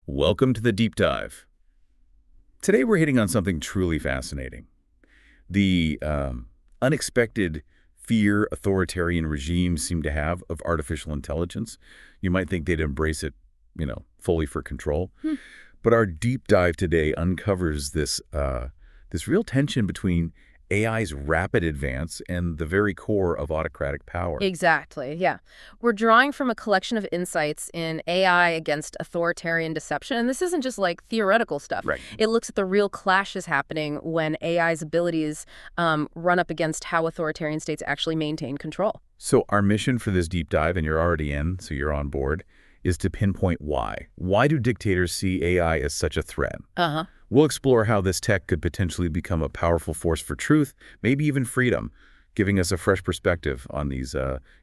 Welcome to the Deep Dive. Today we're hitting on something truly fascinating. The unexpected fear authoritarian regimes seem to have of artificial intelligence. You might think they'd embrace it, fully for control. But our deep dive today uncovers this real tension between AI's rapid advance and the very core of autocratic power. Exactly, yeah. We're drawing from a collection of insights in AI against authoritarian deception, and this isn't just like theoretical stuff. Right. It looks at the real clashes happening when AI's abilities run up against how authoritarian states actually maintain control. So our mission for this deep dive, and you're already in, so you're on board, is to pinpoint why. Why do dictators see AI as such a threat? We'll explore how this tech could potentially become a powerful force for truth, maybe even freedom, giving us a fresh perspective on these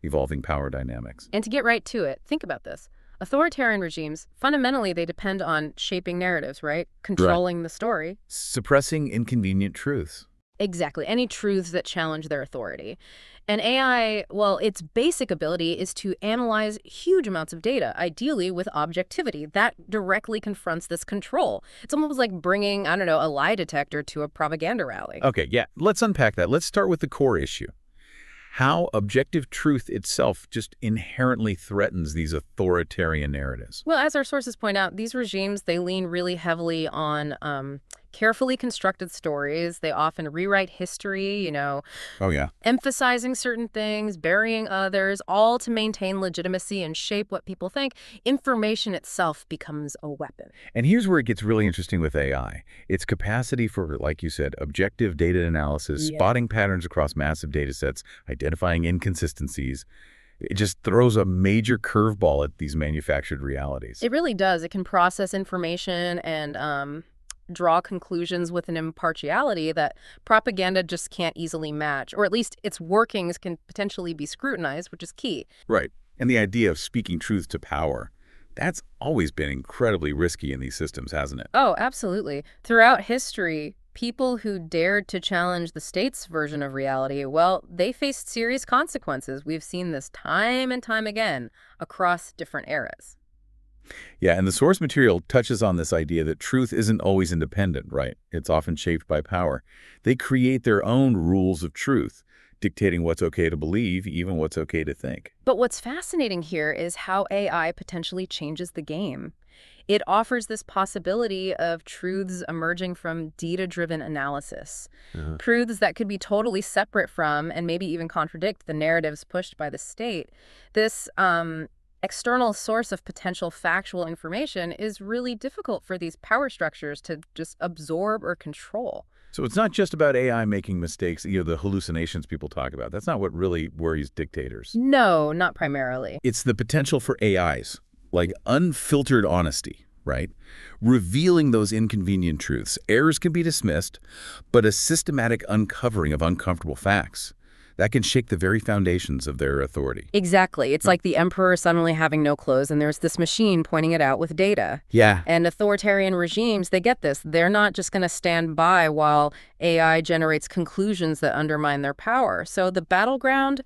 evolving power dynamics. And to get right to it, think about this. Authoritarian regimes, fundamentally, they depend on shaping narratives, right? Controlling the story. Suppressing inconvenient truths. Exactly. Any truths that challenge their authority. And AI, well, its basic ability is to analyze huge amounts of data, ideally with objectivity. That directly confronts this control. It's almost like bringing, I don't know, a lie detector to a propaganda rally. Okay, yeah. Let's unpack that. Let's start with the core issue. How objective truth itself just inherently threatens these authoritarian narratives. Well, as our sources point out, these regimes, they lean really heavily on carefully constructed stories. They often rewrite history, Oh, yeah. emphasizing certain things, burying others, all to maintain legitimacy and shape what people think. Information itself becomes a weapon. And here's where it gets really interesting with AI. Its capacity for, like you said, objective data analysis, spotting patterns across massive data sets, identifying inconsistencies. It just throws a major curveball at these manufactured realities. It really does. It can process information and draw conclusions with an impartiality that propaganda just can't easily match, or at least its workings can potentially be scrutinized, which is key. Right. And the idea of speaking truth to power, that's always been incredibly risky in these systems, hasn't it? Oh, absolutely. Throughout history, people who dared to challenge the state's version of reality, well, they faced serious consequences. We've seen this time and time again across different eras. Yeah, and the source material touches on this idea that truth isn't always independent, right? It's often shaped by power. They create their own rules of truth, dictating what's okay to believe, even what's okay to think. But what's fascinating here is how AI potentially changes the game. It offers this possibility of truths emerging from data-driven analysis, truths that could be totally separate from and maybe even contradict the narratives pushed by the state. This external source of potential factual information is really difficult for these power structures to just absorb or control. So it's not just about AI making mistakes, the hallucinations people talk about. That's not what really worries dictators. No, not primarily. It's the potential for AIs, like unfiltered honesty, right? Revealing those inconvenient truths. Errors can be dismissed, but a systematic uncovering of uncomfortable facts, that can shake the very foundations of their authority. Exactly. It's like the emperor suddenly having no clothes, and there's this machine pointing it out with data. Yeah. And authoritarian regimes, they get this. They're not just going to stand by while AI generates conclusions that undermine their power. So the battleground,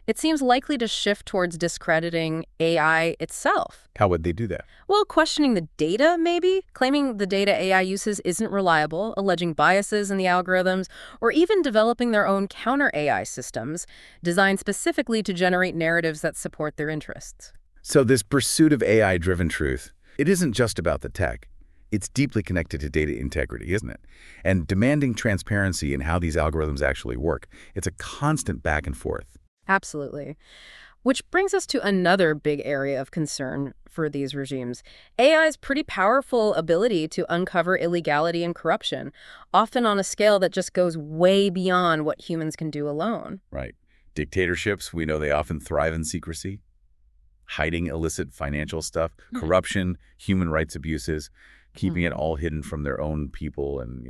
it seems likely to shift towards discrediting AI itself. How would they do that? Well, questioning the data, maybe, claiming the data AI uses isn't reliable, alleging biases in the algorithms, or even developing their own counter-AI systems designed specifically to generate narratives that support their interests. So this pursuit of AI-driven truth, it isn't just about the tech. It's deeply connected to data integrity, isn't it? And demanding transparency in how these algorithms actually work. It's a constant back and forth. Absolutely. Which brings us to another big area of concern for these regimes. AI's pretty powerful ability to uncover illegality and corruption, often on a scale that just goes way beyond what humans can do alone. Right. Dictatorships, we know they often thrive in secrecy, hiding illicit financial stuff, corruption, human rights abuses, keeping it all hidden from their own people and,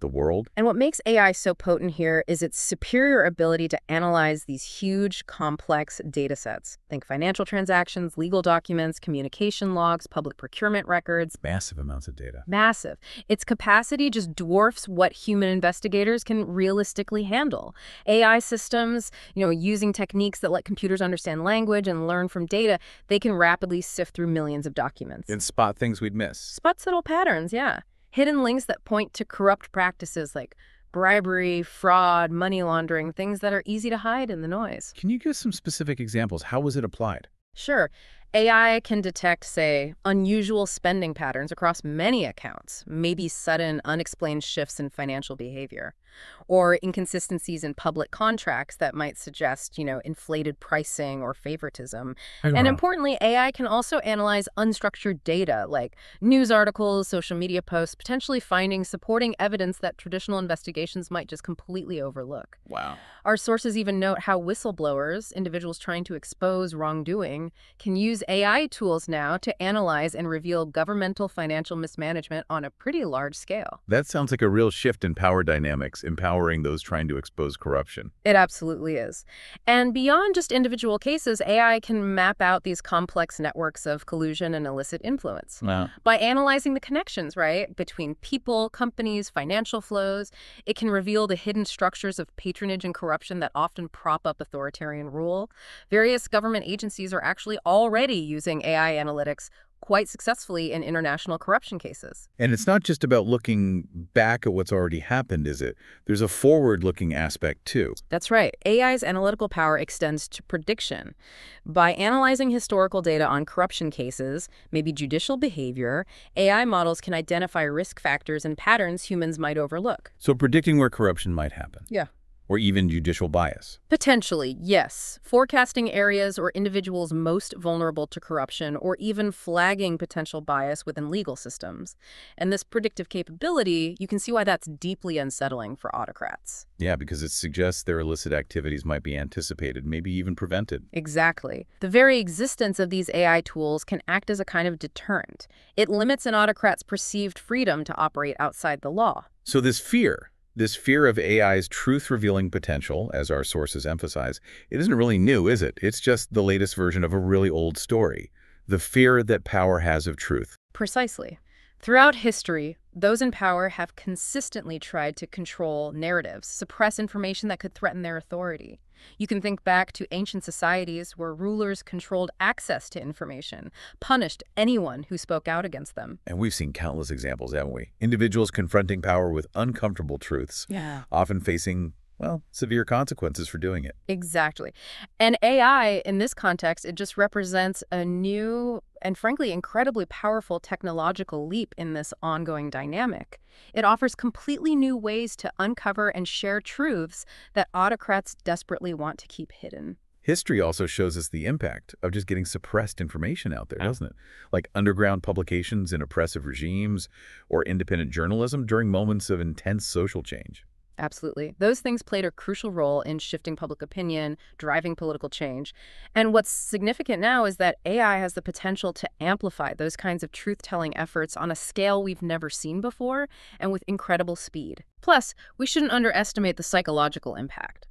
the world. And what makes AI so potent here is its superior ability to analyze these huge, complex data sets. Think financial transactions, legal documents, communication logs, public procurement records. Massive amounts of data. Massive. Its capacity just dwarfs what human investigators can realistically handle. AI systems, using techniques that let computers understand language and learn from data, they can rapidly sift through millions of documents. And spot things we'd miss. Spot subtle patterns, yeah. Hidden links that point to corrupt practices like bribery, fraud, money laundering, things that are easy to hide in the noise. Can you give some specific examples? How was it applied? Sure. AI can detect, say, unusual spending patterns across many accounts, maybe sudden, unexplained shifts in financial behavior, or inconsistencies in public contracts that might suggest, inflated pricing or favoritism. And importantly, AI can also analyze unstructured data like news articles, social media posts, potentially finding supporting evidence that traditional investigations might just completely overlook. Wow. Our sources even note how whistleblowers, individuals trying to expose wrongdoing, can use AI tools now to analyze and reveal governmental financial mismanagement on a pretty large scale. That sounds like a real shift in power dynamics, empowering those trying to expose corruption. It absolutely is. And beyond just individual cases, AI can map out these complex networks of collusion and illicit influence. Wow. By analyzing the connections, right, between people, companies, financial flows, it can reveal the hidden structures of patronage and corruption that often prop up authoritarian rule. Various government agencies are actually already using AI analytics quite successfully in international corruption cases. And it's not just about looking back at what's already happened, is it? There's a forward-looking aspect, too. That's right. AI's analytical power extends to prediction. By analyzing historical data on corruption cases, maybe judicial behavior, AI models can identify risk factors and patterns humans might overlook. So predicting where corruption might happen. Yeah. Or even judicial bias. Potentially, yes. Forecasting areas or individuals most vulnerable to corruption, or even flagging potential bias within legal systems. And this predictive capability, you can see why that's deeply unsettling for autocrats. Yeah, because it suggests their illicit activities might be anticipated, maybe even prevented. Exactly. The very existence of these AI tools can act as a kind of deterrent. It limits an autocrat's perceived freedom to operate outside the law. So this fear of AI's truth-revealing potential, as our sources emphasize, it isn't really new, is it? It's just the latest version of a really old story. The fear that power has of truth. Precisely. Throughout history, those in power have consistently tried to control narratives, suppress information that could threaten their authority. You can think back to ancient societies where rulers controlled access to information, punished anyone who spoke out against them. And we've seen countless examples, haven't we? Individuals confronting power with uncomfortable truths, often facing, well, severe consequences for doing it. Exactly. And AI, in this context, it just represents a new and frankly incredibly powerful technological leap in this ongoing dynamic. It offers completely new ways to uncover and share truths that autocrats desperately want to keep hidden. History also shows us the impact of just getting suppressed information out there, doesn't it? Like underground publications in oppressive regimes or independent journalism during moments of intense social change. Absolutely. Those things played a crucial role in shifting public opinion, driving political change. And what's significant now is that AI has the potential to amplify those kinds of truth-telling efforts on a scale we've never seen before and with incredible speed. Plus, we shouldn't underestimate the psychological impact.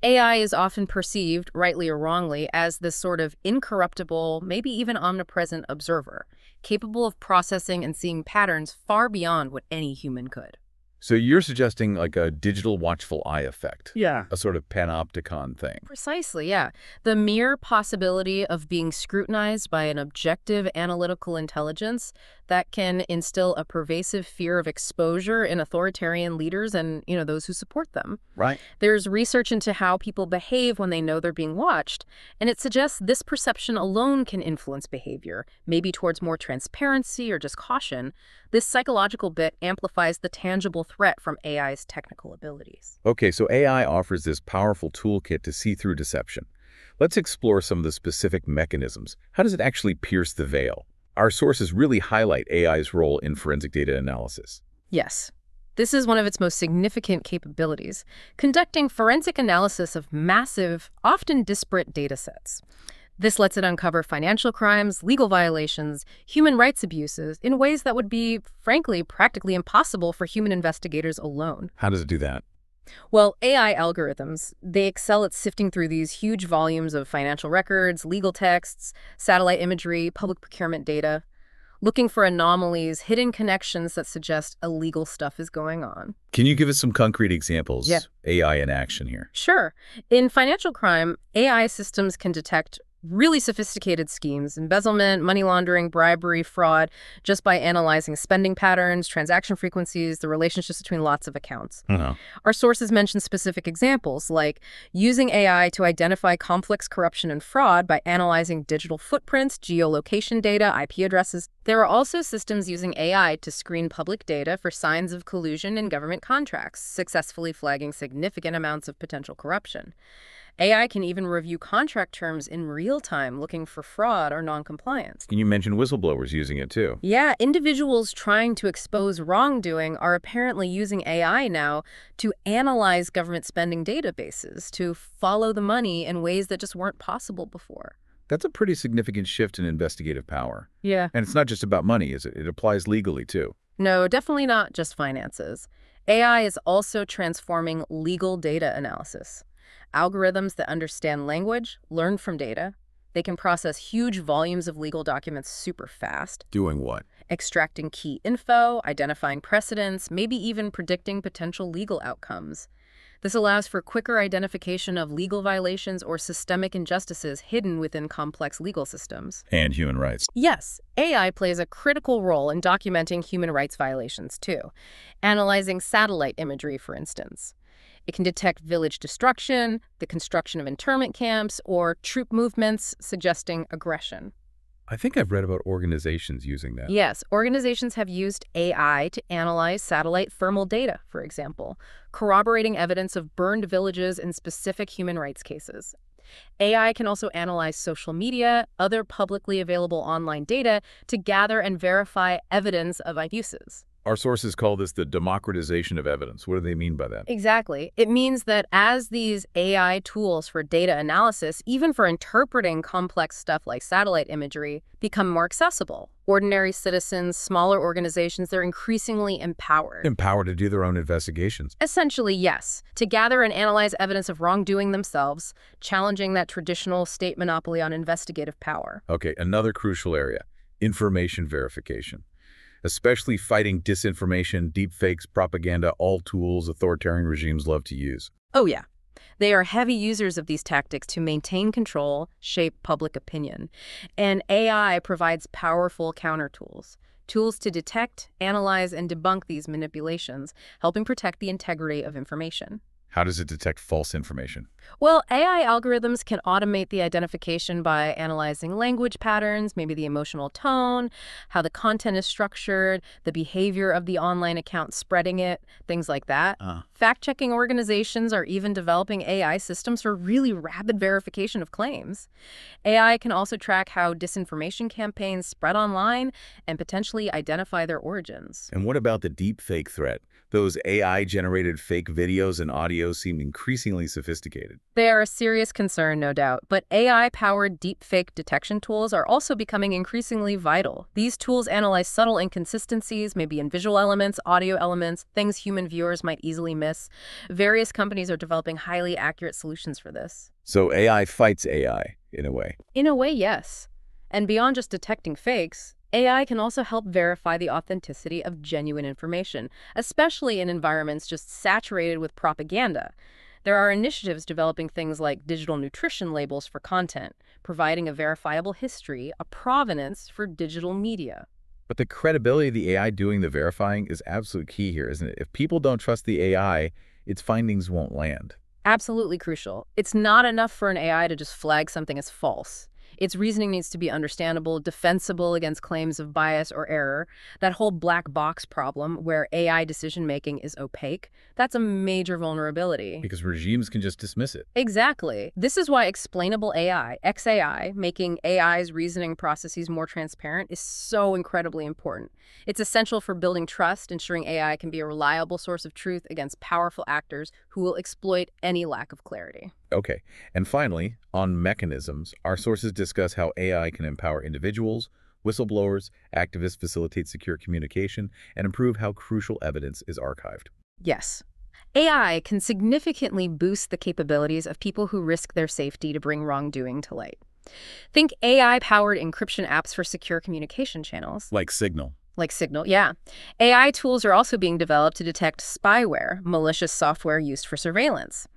AI is often perceived, rightly or wrongly, as this sort of incorruptible, maybe even omnipresent observer, capable of processing and seeing patterns far beyond what any human could. So you're suggesting like a digital watchful eye effect. Yeah. A sort of panopticon thing. Precisely, yeah. The mere possibility of being scrutinized by an objective analytical intelligence that can instill a pervasive fear of exposure in authoritarian leaders and, those who support them. Right. There's research into how people behave when they know they're being watched, and it suggests this perception alone can influence behavior, maybe towards more transparency or just caution. This psychological bit amplifies the tangible threat from AI's technical abilities. Okay, so AI offers this powerful toolkit to see through deception. Let's explore some of the specific mechanisms. How does it actually pierce the veil? Our sources really highlight AI's role in forensic data analysis. Yes. This is one of its most significant capabilities, conducting forensic analysis of massive, often disparate data sets. This lets it uncover financial crimes, legal violations, human rights abuses in ways that would be, frankly, practically impossible for human investigators alone. How does it do that? Well, AI algorithms, they excel at sifting through these huge volumes of financial records, legal texts, satellite imagery, public procurement data, looking for anomalies, hidden connections that suggest illegal stuff is going on. Can you give us some concrete examples? Yeah. AI in action here. Sure. In financial crime, AI systems can detect really sophisticated schemes, embezzlement, money laundering, bribery, fraud, just by analyzing spending patterns, transaction frequencies, the relationships between lots of accounts. Our sources mention specific examples, like using AI to identify complex corruption and fraud by analyzing digital footprints, geolocation data, IP addresses. There are also systems using AI to screen public data for signs of collusion in government contracts, successfully flagging significant amounts of potential corruption. AI can even review contract terms in real time, looking for fraud or noncompliance. And you mentioned whistleblowers using it too. Yeah, individuals trying to expose wrongdoing are apparently using AI now to analyze government spending databases, to follow the money in ways that just weren't possible before. That's a pretty significant shift in investigative power. Yeah. And it's not just about money, is it? It applies legally too. No, definitely not just finances. AI is also transforming legal data analysis. Algorithms that understand language, learn from data. They can process huge volumes of legal documents super fast. Doing what? Extracting key info, identifying precedents, maybe even predicting potential legal outcomes. This allows for quicker identification of legal violations or systemic injustices hidden within complex legal systems. And human rights. Yes, AI plays a critical role in documenting human rights violations, too. Analyzing satellite imagery, for instance. It can detect village destruction, the construction of internment camps, or troop movements suggesting aggression. I think I've read about organizations using that. Yes, organizations have used AI to analyze satellite thermal data, for example, corroborating evidence of burned villages in specific human rights cases. AI can also analyze social media, other publicly available online data to gather and verify evidence of abuses. Our sources call this the democratization of evidence. What do they mean by that? Exactly. It means that as these AI tools for data analysis, even for interpreting complex stuff like satellite imagery, become more accessible, ordinary citizens, smaller organizations, they're increasingly empowered. Empowered to do their own investigations. Essentially, yes. To gather and analyze evidence of wrongdoing themselves, challenging that traditional state monopoly on investigative power. Okay, another crucial area, information verification. Especially fighting disinformation, deepfakes, propaganda, all tools authoritarian regimes love to use. Oh, yeah. They are heavy users of these tactics to maintain control, shape public opinion. And AI provides powerful counter tools. Tools to detect, analyze, and debunk these manipulations, helping protect the integrity of information. How does it detect false information? Well, AI algorithms can automate the identification by analyzing language patterns, maybe the emotional tone, how the content is structured, the behavior of the online account spreading it, things like that. Fact-checking organizations are even developing AI systems for really rapid verification of claims. AI can also track how disinformation campaigns spread online and potentially identify their origins. And what about the deepfake threat? Those AI-generated fake videos and audio seem increasingly sophisticated. They are a serious concern, no doubt, but AI-powered deepfake detection tools are also becoming increasingly vital. These tools analyze subtle inconsistencies, maybe in visual elements, audio elements, things human viewers might easily miss. Various companies are developing highly accurate solutions for this. So AI fights AI, in a way. In a way, yes. And beyond just detecting fakes, AI can also help verify the authenticity of genuine information, especially in environments just saturated with propaganda. There are initiatives developing things like digital nutrition labels for content, providing a verifiable history, a provenance for digital media. But the credibility of the AI doing the verifying is absolutely key here, isn't it? If people don't trust the AI, its findings won't land. Absolutely crucial. It's not enough for an AI to just flag something as false. Its reasoning needs to be understandable, defensible against claims of bias or error. That whole black box problem where AI decision-making is opaque, that's a major vulnerability. Because regimes can just dismiss it. Exactly. This is why explainable AI, XAI, making AI's reasoning processes more transparent, is so incredibly important. It's essential for building trust, ensuring AI can be a reliable source of truth against powerful actors who will exploit any lack of clarity. Okay. And finally, on mechanisms, our sources discuss how AI can empower individuals, whistleblowers, activists, facilitate secure communication, and improve how crucial evidence is archived. Yes. AI can significantly boost the capabilities of people who risk their safety to bring wrongdoing to light. Think AI-powered encryption apps for secure communication channels. Like Signal. Like Signal, yeah. AI tools are also being developed to detect spyware, malicious software used for surveillance.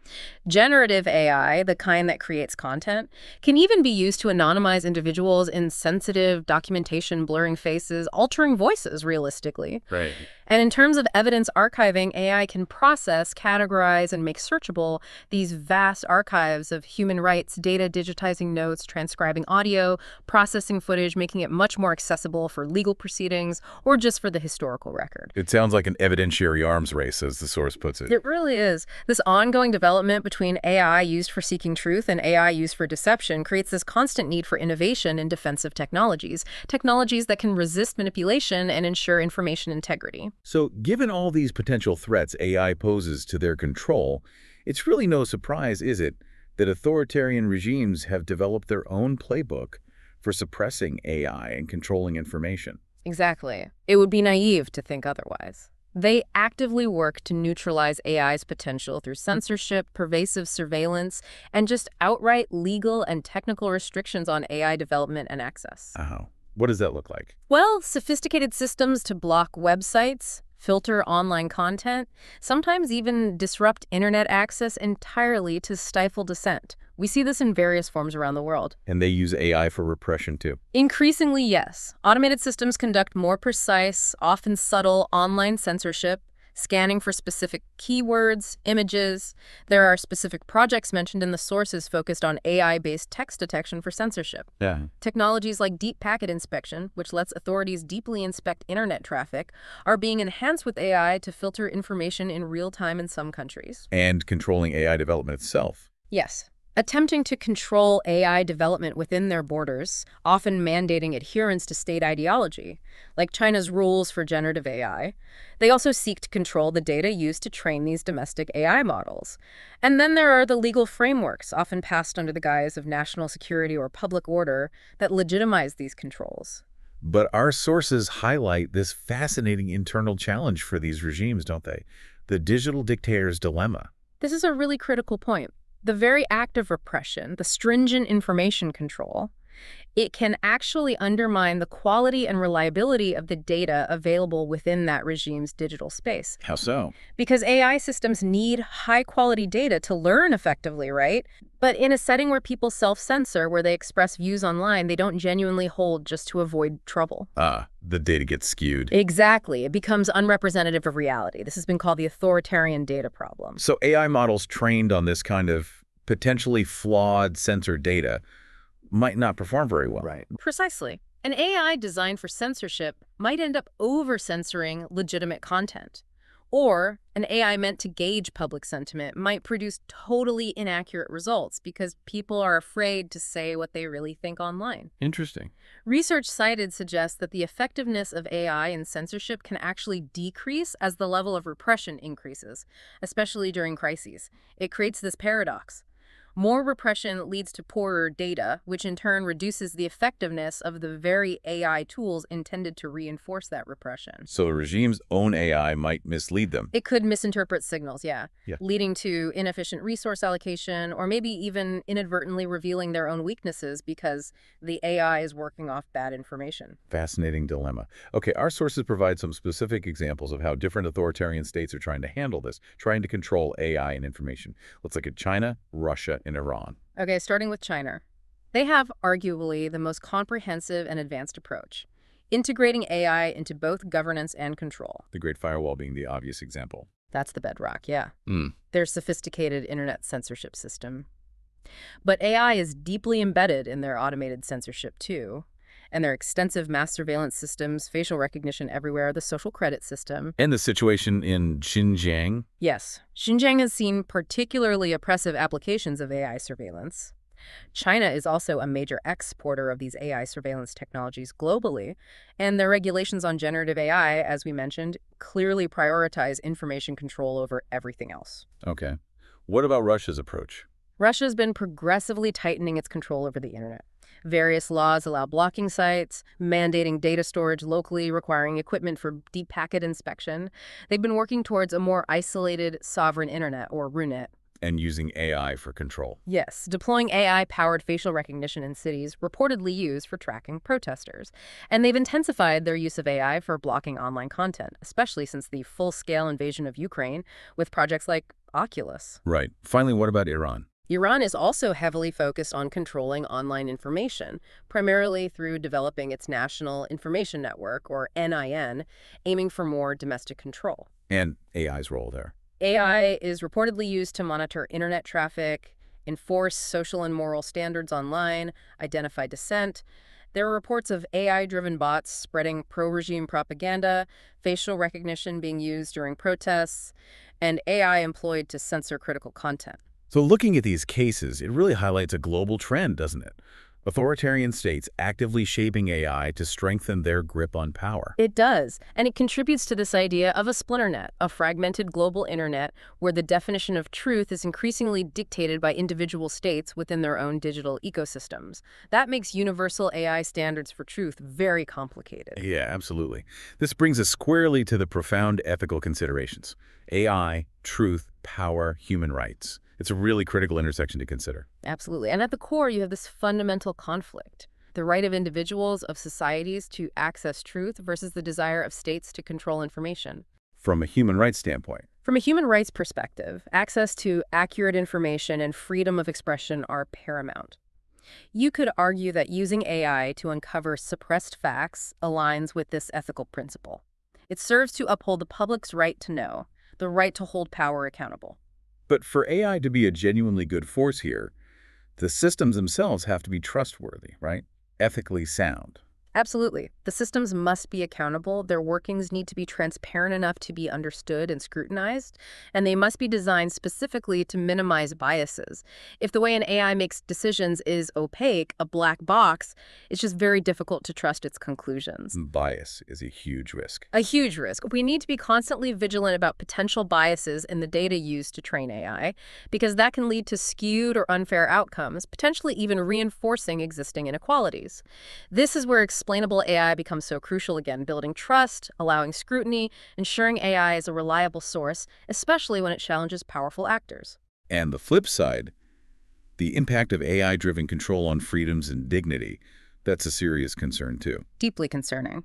Generative AI, the kind that creates content, can even be used to anonymize individuals in sensitive documentation, blurring faces, altering voices realistically. Right. And in terms of evidence archiving, AI can process, categorize, and make searchable these vast archives of human rights data, digitizing notes, transcribing audio, processing footage, making it much more accessible for legal proceedings or just for the historical record. It sounds like an evidentiary arms race, as the source puts it. It really is. This ongoing development between AI used for seeking truth and AI used for deception creates this constant need for innovation in defensive technologies, technologies that can resist manipulation and ensure information integrity. So, given all these potential threats AI poses to their control, it's really no surprise, is it, that authoritarian regimes have developed their own playbook for suppressing AI and controlling information. Exactly. It would be naive to think otherwise. They actively work to neutralize AI's potential through censorship, pervasive surveillance, and just outright legal and technical restrictions on AI development and access. Oh, what does that look like? Well, sophisticated systems to block websites, filter online content, sometimes even disrupt internet access entirely to stifle dissent. We see this in various forms around the world. And they use AI for repression, too. Increasingly, yes. Automated systems conduct more precise, often subtle online censorship, scanning for specific keywords, images. There are specific projects mentioned in the sources focused on AI-based text detection for censorship. Yeah. Technologies like deep packet inspection, which lets authorities deeply inspect internet traffic, are being enhanced with AI to filter information in real time in some countries. And controlling AI development itself. Yes. Attempting to control AI development within their borders, often mandating adherence to state ideology, like China's rules for generative AI. They also seek to control the data used to train these domestic AI models. And then there are the legal frameworks, often passed under the guise of national security or public order, that legitimize these controls. But our sources highlight this fascinating internal challenge for these regimes, don't they? The digital dictator's dilemma. This is a really critical point. The very act of repression, the stringent information control, it can actually undermine the quality and reliability of the data available within that regime's digital space. How so? Because AI systems need high-quality data to learn effectively, right? But in a setting where people self-censor, where they express views online, they don't genuinely hold just to avoid trouble. The data gets skewed. Exactly. It becomes unrepresentative of reality. This has been called the authoritarian data problem. So AI models trained on this kind of potentially flawed censored data might not perform very well. Right. Precisely. An AI designed for censorship might end up over-censoring legitimate content. Or an AI meant to gauge public sentiment might produce totally inaccurate results because people are afraid to say what they really think online. Interesting. Research cited suggests that the effectiveness of AI in censorship can actually decrease as the level of repression increases, especially during crises. It creates this paradox. More repression leads to poorer data, which in turn reduces the effectiveness of the very AI tools intended to reinforce that repression. So the regime's own AI might mislead them. It could misinterpret signals, yeah, Yeah. leading to inefficient resource allocation or maybe even inadvertently revealing their own weaknesses because the AI is working off bad information. Fascinating dilemma. Okay, our sources provide some specific examples of how different authoritarian states are trying to handle this, trying to control AI and information. Let's look at China, Russia, and Iran. Okay, starting with China. They have arguably the most comprehensive and advanced approach, integrating AI into both governance and control. The Great Firewall being the obvious example. That's the bedrock, yeah. Mm. Their sophisticated internet censorship system. But AI is deeply embedded in their automated censorship too, and their extensive mass surveillance systems, facial recognition everywhere, the social credit system. And the situation in Xinjiang. Yes, Xinjiang has seen particularly oppressive applications of AI surveillance. China is also a major exporter of these AI surveillance technologies globally, and their regulations on generative AI, as we mentioned, clearly prioritize information control over everything else. Okay. What about Russia's approach? Russia's been progressively tightening its control over the internet. Various laws allow blocking sites, mandating data storage locally, requiring equipment for deep packet inspection. They've been working towards a more isolated sovereign internet, or RUNET. And using AI for control. Yes, deploying AI-powered facial recognition in cities reportedly used for tracking protesters. And they've intensified their use of AI for blocking online content, especially since the full-scale invasion of Ukraine with projects like Oculus. Right. Finally, what about Iran? Iran is also heavily focused on controlling online information, primarily through developing its National Information Network, or NIN, aiming for more domestic control. And AI's role there. AI is reportedly used to monitor internet traffic, enforce social and moral standards online, identify dissent. There are reports of AI-driven bots spreading pro-regime propaganda, facial recognition being used during protests, and AI employed to censor critical content. So looking at these cases, it really highlights a global trend, doesn't it? Authoritarian states actively shaping AI to strengthen their grip on power. It does, and it contributes to this idea of a splinter net, a fragmented global internet where the definition of truth is increasingly dictated by individual states within their own digital ecosystems. That makes universal AI standards for truth very complicated. Yeah, absolutely. This brings us squarely to the profound ethical considerations. AI, truth, power, human rights. It's a really critical intersection to consider. Absolutely. And at the core, you have this fundamental conflict. The right of individuals, of societies to access truth versus the desire of states to control information. From a human rights standpoint. From a human rights perspective, access to accurate information and freedom of expression are paramount. You could argue that using AI to uncover suppressed facts aligns with this ethical principle. It serves to uphold the public's right to know, the right to hold power accountable. But for AI to be a genuinely good force here, the systems themselves have to be trustworthy, right? Ethically sound. Absolutely. The systems must be accountable. Their workings need to be transparent enough to be understood and scrutinized, and they must be designed specifically to minimize biases. If the way an AI makes decisions is opaque, a black box, it's just very difficult to trust its conclusions. Bias is a huge risk. A huge risk. We need to be constantly vigilant about potential biases in the data used to train AI, because that can lead to skewed or unfair outcomes, potentially even reinforcing existing inequalities. This is where explainable AI becomes so crucial again, building trust, allowing scrutiny, ensuring AI is a reliable source, especially when it challenges powerful actors. And the flip side, the impact of AI-driven control on freedoms and dignity, that's a serious concern too. Deeply concerning.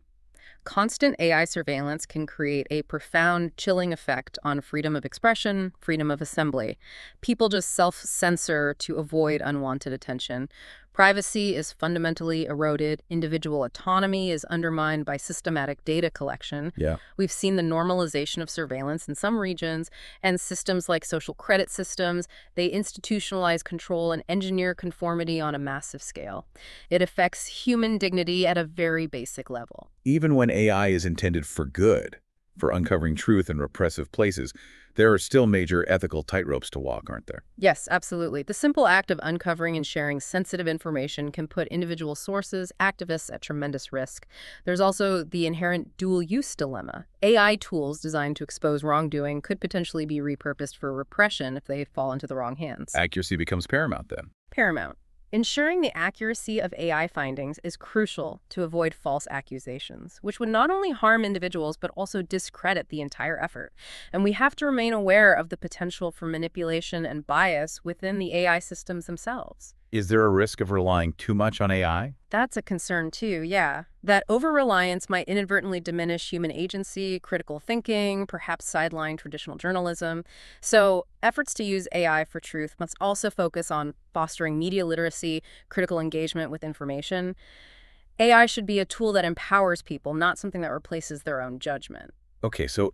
Constant AI surveillance can create a profound chilling effect on freedom of expression, freedom of assembly. People just self-censor to avoid unwanted attention. Privacy is fundamentally eroded. Individual autonomy is undermined by systematic data collection. Yeah. We've seen the normalization of surveillance in some regions, and systems like social credit systems, they institutionalize control and engineer conformity on a massive scale. It affects human dignity at a very basic level. Even when AI is intended for good, for uncovering truth in repressive places, there are still major ethical tightropes to walk, aren't there? Yes, absolutely. The simple act of uncovering and sharing sensitive information can put individual sources, activists at tremendous risk. There's also the inherent dual-use dilemma. AI tools designed to expose wrongdoing could potentially be repurposed for repression if they fall into the wrong hands. Accuracy becomes paramount then. Paramount. Ensuring the accuracy of AI findings is crucial to avoid false accusations, which would not only harm individuals but also discredit the entire effort. And we have to remain aware of the potential for manipulation and bias within the AI systems themselves. Is there a risk of relying too much on AI? That's a concern too, yeah. That over-reliance might inadvertently diminish human agency, critical thinking, perhaps sideline traditional journalism. So efforts to use AI for truth must also focus on fostering media literacy, critical engagement with information. AI should be a tool that empowers people, not something that replaces their own judgment. Okay, so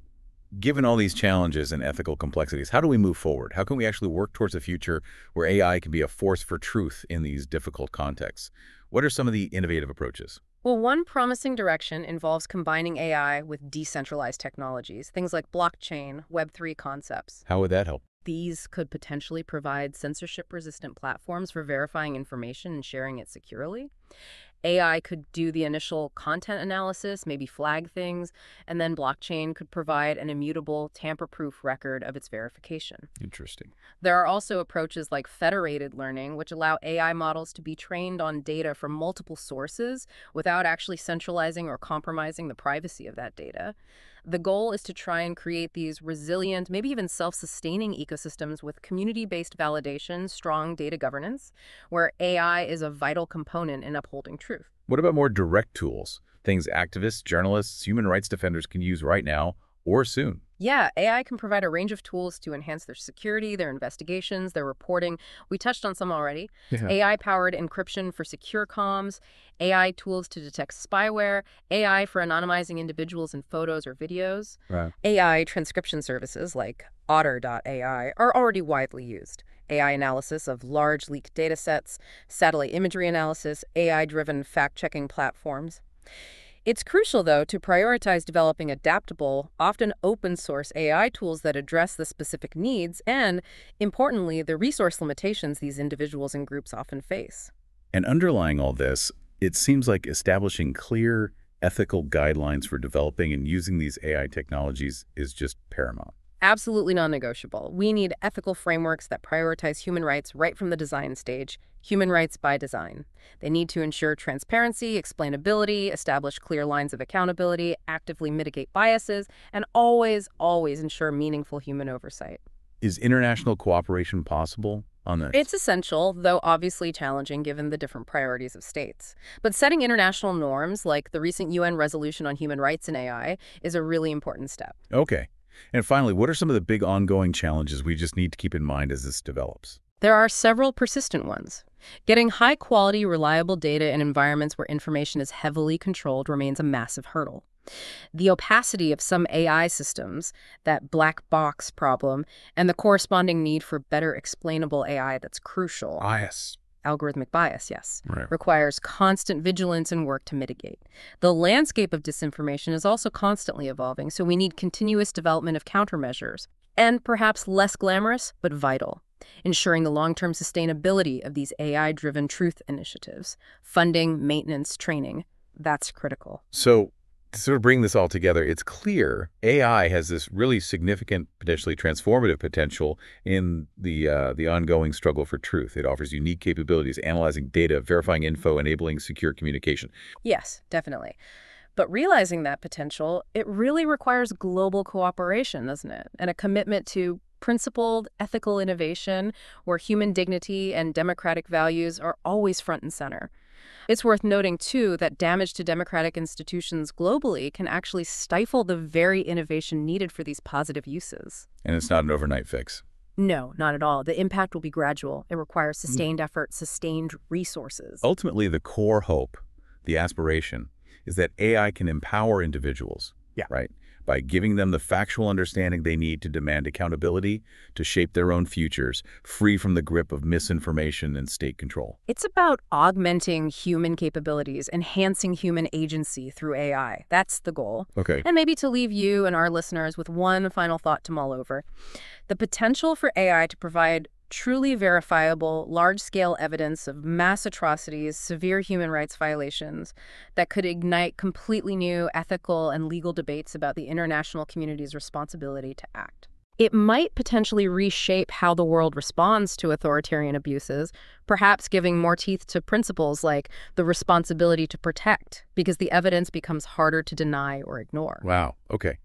given all these challenges and ethical complexities, how do we move forward? How can we actually work towards a future where AI can be a force for truth in these difficult contexts? What are some of the innovative approaches? Well, one promising direction involves combining AI with decentralized technologies, things like blockchain, Web3 concepts. How would that help? These could potentially provide censorship-resistant platforms for verifying information and sharing it securely. AI could do the initial content analysis, maybe flag things, and then blockchain could provide an immutable, tamper-proof record of its verification. Interesting. There are also approaches like federated learning, which allow AI models to be trained on data from multiple sources without actually centralizing or compromising the privacy of that data. The goal is to try and create these resilient, maybe even self-sustaining ecosystems with community-based validation, strong data governance, where AI is a vital component in upholding truth. What about more direct tools? Things activists, journalists, human rights defenders can use right now or soon? Yeah, AI can provide a range of tools to enhance their security, their investigations, their reporting. We touched on some already. Yeah. AI-powered encryption for secure comms, AI tools to detect spyware, AI for anonymizing individuals in photos or videos. Right. AI transcription services like Otter.ai are already widely used. AI analysis of large leaked data sets, satellite imagery analysis, AI-driven fact-checking platforms. It's crucial, though, to prioritize developing adaptable, often open-source AI tools that address the specific needs and, importantly, the resource limitations these individuals and groups often face. And underlying all this, it seems like establishing clear ethical guidelines for developing and using these AI technologies is just paramount. Absolutely non-negotiable. We need ethical frameworks that prioritize human rights right from the design stage, human rights by design. They need to ensure transparency, explainability, establish clear lines of accountability, actively mitigate biases, and always ensure meaningful human oversight. Is international cooperation possible on this? It's essential, though obviously challenging given the different priorities of states. But setting international norms, like the recent UN resolution on human rights in AI, is a really important step. Okay. And finally, what are some of the big ongoing challenges we just need to keep in mind as this develops? There are several persistent ones. Getting high-quality, reliable data in environments where information is heavily controlled remains a massive hurdle. The opacity of some AI systems, that black box problem, and the corresponding need for better explainable AI that's crucial. Bias. Algorithmic bias, yes, Right. requires constant vigilance and work to mitigate. The landscape of disinformation is also constantly evolving, so we need continuous development of countermeasures. And perhaps less glamorous, but vital, ensuring the long-term sustainability of these AI-driven truth initiatives. Funding, maintenance, training, that's critical. So to sort of bring this all together, it's clear AI has this really significant, potentially transformative potential in the ongoing struggle for truth. It offers unique capabilities, analyzing data, verifying info, enabling secure communication. Yes, definitely. But realizing that potential, it really requires global cooperation, doesn't it? And a commitment to principled, ethical innovation where human dignity and democratic values are always front and center. It's worth noting, too, that damage to democratic institutions globally can actually stifle the very innovation needed for these positive uses. And it's not an overnight fix. No, not at all. The impact will be gradual. It requires sustained effort, sustained resources. Ultimately, the core hope, the aspiration, is that AI can empower individuals, right, by giving them the factual understanding they need to demand accountability, to shape their own futures, free from the grip of misinformation and state control. It's about augmenting human capabilities, enhancing human agency through AI. That's the goal. Okay. And maybe to leave you and our listeners with one final thought to mull over. The potential for AI to provide truly verifiable, large-scale evidence of mass atrocities, severe human rights violations that could ignite completely new ethical and legal debates about the international community's responsibility to act. It might potentially reshape how the world responds to authoritarian abuses, perhaps giving more teeth to principles like the responsibility to protect, because the evidence becomes harder to deny or ignore. Wow. Okay.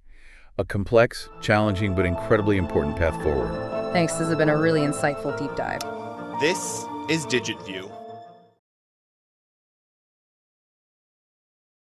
A complex, challenging, but incredibly important path forward. Thanks. This has been a really insightful deep dive. This is DigitView.